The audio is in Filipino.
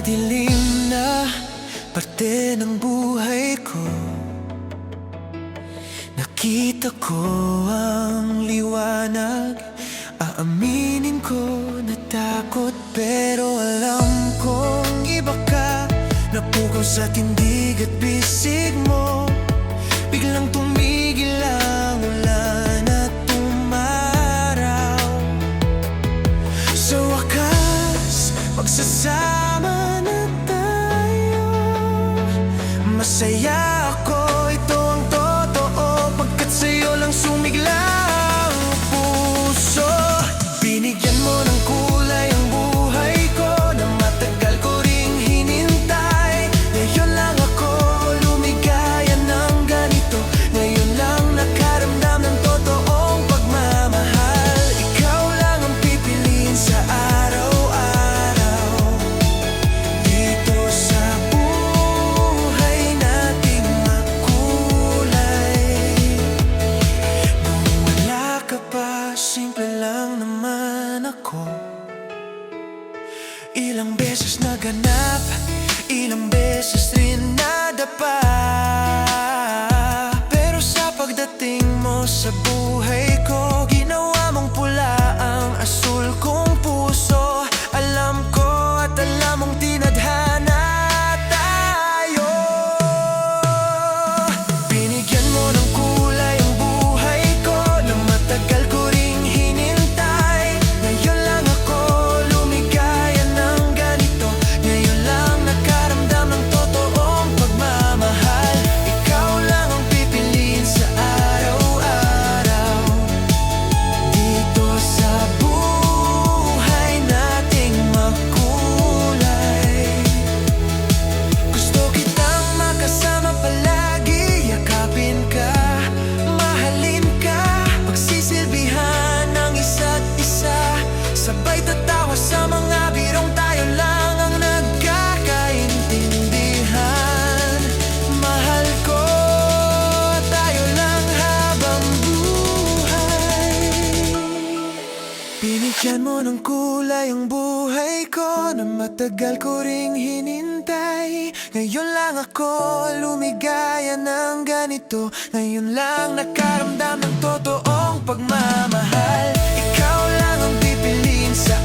madilim na parte ng buhay ko, nakita ko ang liwanag. Aaminin ko natakot, pero alam kong iba ka. Napukaw sa tindig at bisig mo, biglang tumigil ang ulan at umaraw. Sa wakas, magsasama na tayo. Masaya ako, ito ang totoo, pagkat sa'yo lang sumigla ang puso. Binigyan mo ng kulay ang buhay ko, na matagal ko ring hinintay. Ngayon lang ako lumigaya ng ganito, ngayon lang nakaramdam ng totoong pagmamahal. Ikaw lang ang pipiliin sa araw-araw, dito sa buhay nating makulay. Nung wala ka pa, simple lang naman ako. Ilang beses naganap, ilang beses rin nadapa, pero sa pagdating mo sa buhay ko, ginawa mong pula ang asul kong puso. Alam ko at alam mong tinadhana tayo. Binigyan mo ng kulay ang buhay ko, na matagal ko ring hinintay. Ngayon lang ako lumigaya ng ganito, ngayon lang nakaramdam ng totoong pagmamahal. Ikaw lang ang pipiliin sa araw-araw, dito sa buhay nating makulay. Gusto kitang makasama palagi, yakapin ka, mahalin ka, pagsisilbihan ng isa't isa. Sabay tatawa sa mga birong tayo lang ang nagkakaintindihan. Mahal ko, tayo lang habang buhay. Binigyan mo ng kulay ang buhay ko, na matagal ko ring hinintay. Ngayon lang ako lumigaya ng ganito, ngayon lang nakaramdam ng totoong pagmamahal. Ikaw lang ang pipiliin sa